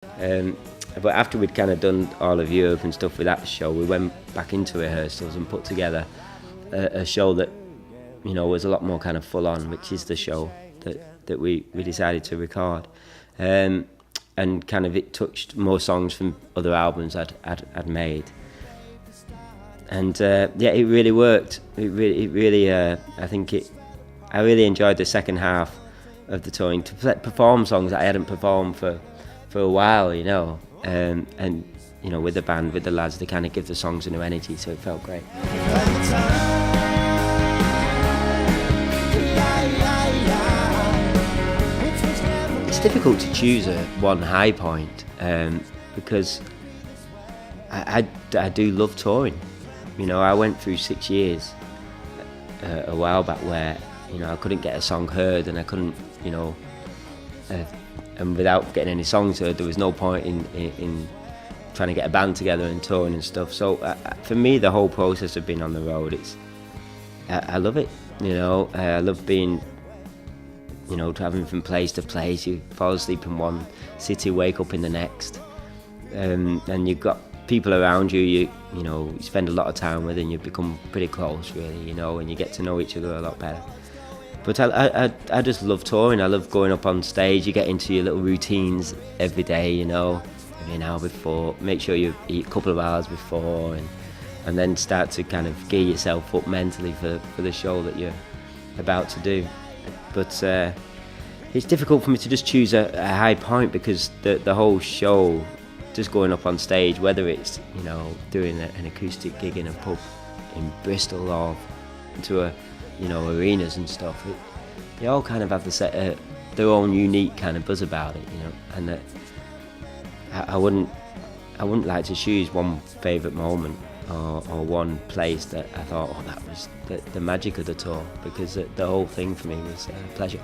But after we'd kind of done all of Europe and stuff with that show, we went back into rehearsals and put together a show that, you know, was a lot more kind of full on, which is the show that we decided to record. And kind of it touched more songs from other albums I'd made. And yeah, it really worked. It really I really enjoyed the second half of the touring to perform songs that I hadn't performed for a while, you know. And you know, with the band, with the lads, they kind of give the songs a new energy, so it felt great. It's difficult to choose one high point because I do love touring. You know, I went through 6 years a while back where, you know, I couldn't get a song heard, and I couldn't, you know, and without getting any songs heard, there was no point in trying to get a band together and touring and stuff. So for me, the whole process of being on the road, I love it. You know, I love being, you know, traveling from place to place. You fall asleep in one city, wake up in the next, and you've got people around you. You know, you spend a lot of time with, and you become pretty close, really. You know, and you get to know each other a lot better. But I just love touring. I love going up on stage. You get into your little routines every day, you know, maybe an hour before. Make sure you eat a couple of hours before, and then start to kind of gear yourself up mentally for the show that you're about to do. But it's difficult for me to just choose a high point, because the whole show, just going up on stage, whether it's, you know, doing an acoustic gig in a pub in Bristol or into a, you know, arenas and stuff, they all kind of have their own unique kind of buzz about it, you know. And that I wouldn't like to choose one favourite moment or one place that I thought, oh, that was the magic of the tour, because the whole thing for me was a pleasure.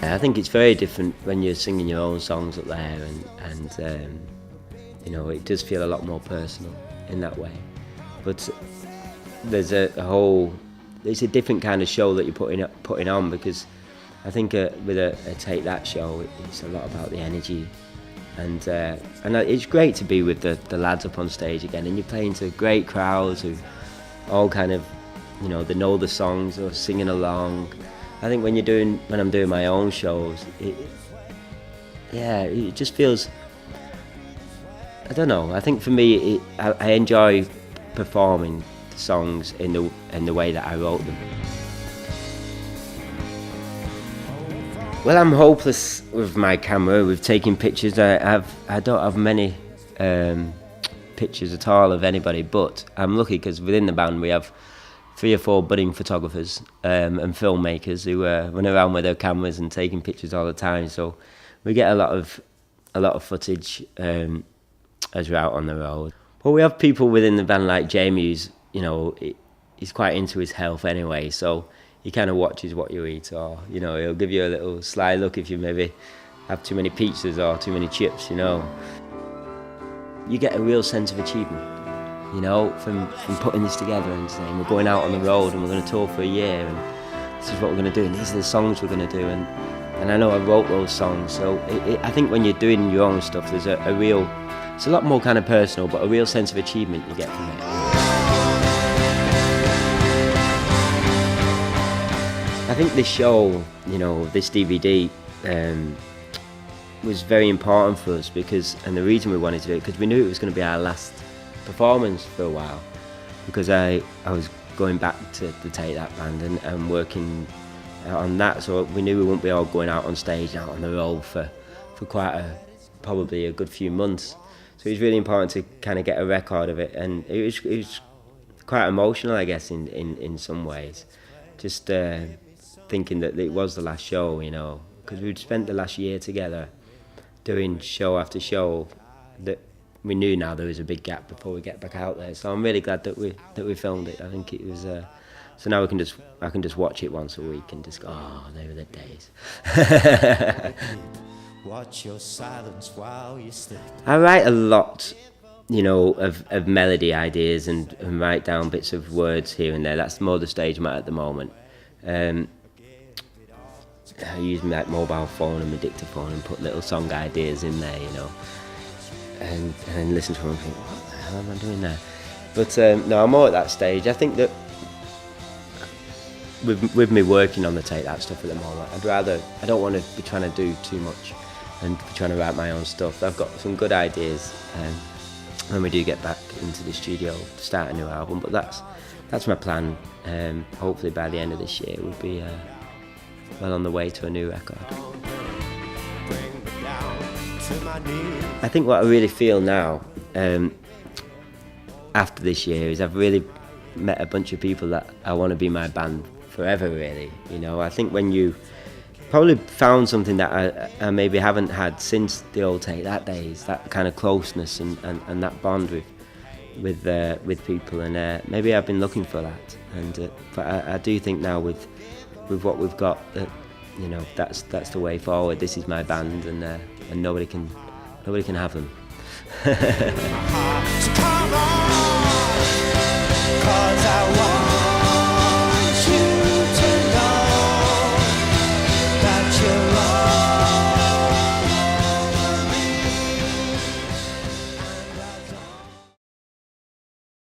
I think it's very different when you're singing your own songs up there, and you know, it does feel a lot more personal in that way. But there's it's a different kind of show that you're putting on, because I think with a Take That show, it's a lot about the energy, and it's great to be with the lads up on stage again, and you're playing to great crowds who all kind of, you know, they know the songs or singing along. I think when I'm doing my own shows, it just feels, I don't know. I think for me, I enjoy performing the songs in the way that I wrote them. Well, I'm hopeless with my camera, with taking pictures. I don't have many pictures at all of anybody, but I'm lucky because within the band we have 3 or 4 budding photographers and filmmakers who run around with their cameras and taking pictures all the time. So we get a lot of footage as we're out on the road. But we have people within the band like Jamie, who's, you know, he's quite into his health anyway. So he kind of watches what you eat, or, you know, he'll give you a little sly look if you maybe have too many pizzas or too many chips, you know. You get a real sense of achievement, you know, from putting this together and saying we're going out on the road and we're going to tour for a year, and this is what we're going to do, and these are the songs we're going to do, and I know I wrote those songs. So I think when you're doing your own stuff, there's a real, it's a lot more kind of personal, but a real sense of achievement you get from it. I think this show, you know, this DVD was very important for us, and the reason we wanted to do it, because we knew it was going to be our last performance for a while, because I was going back to the Take That band and working on that, so we knew we wouldn't be all going out on stage, out on the road for probably a good few months. So it was really important to kind of get a record of it, and it was quite emotional, I guess, in some ways. Just thinking that it was the last show, you know, because we'd spent the last year together doing show after show, that we knew now there was a big gap before we get back out there. So I'm really glad that we filmed it. I think it was so now I can just watch it once a week and just go, oh, they were the days. Watch your silence while you sleep. I write a lot, you know, of melody ideas and write down bits of words here and there. That's more the stage I'm at the moment. I use my mobile phone and my dictaphone and put little song ideas in there, and listen to them and think, what the hell am I doing there? But no, I'm more at that stage. I think that with me working on the tape, that stuff at the moment, I don't want to be trying to do too much and be trying to write my own stuff. I've got some good ideas when we do get back into the studio to start a new album, but that's my plan. Hopefully by the end of this year we'll be well on the way to a new record. I think what I really feel now after this year is I've really met a bunch of people that I want to be my band forever, really. I think when you probably found something that I maybe haven't had since the old Take That days, that kind of closeness and that bond with people, and maybe I've been looking for that, but I do think now with what we've got, that that's the way forward. This is my band, and nobody can have them.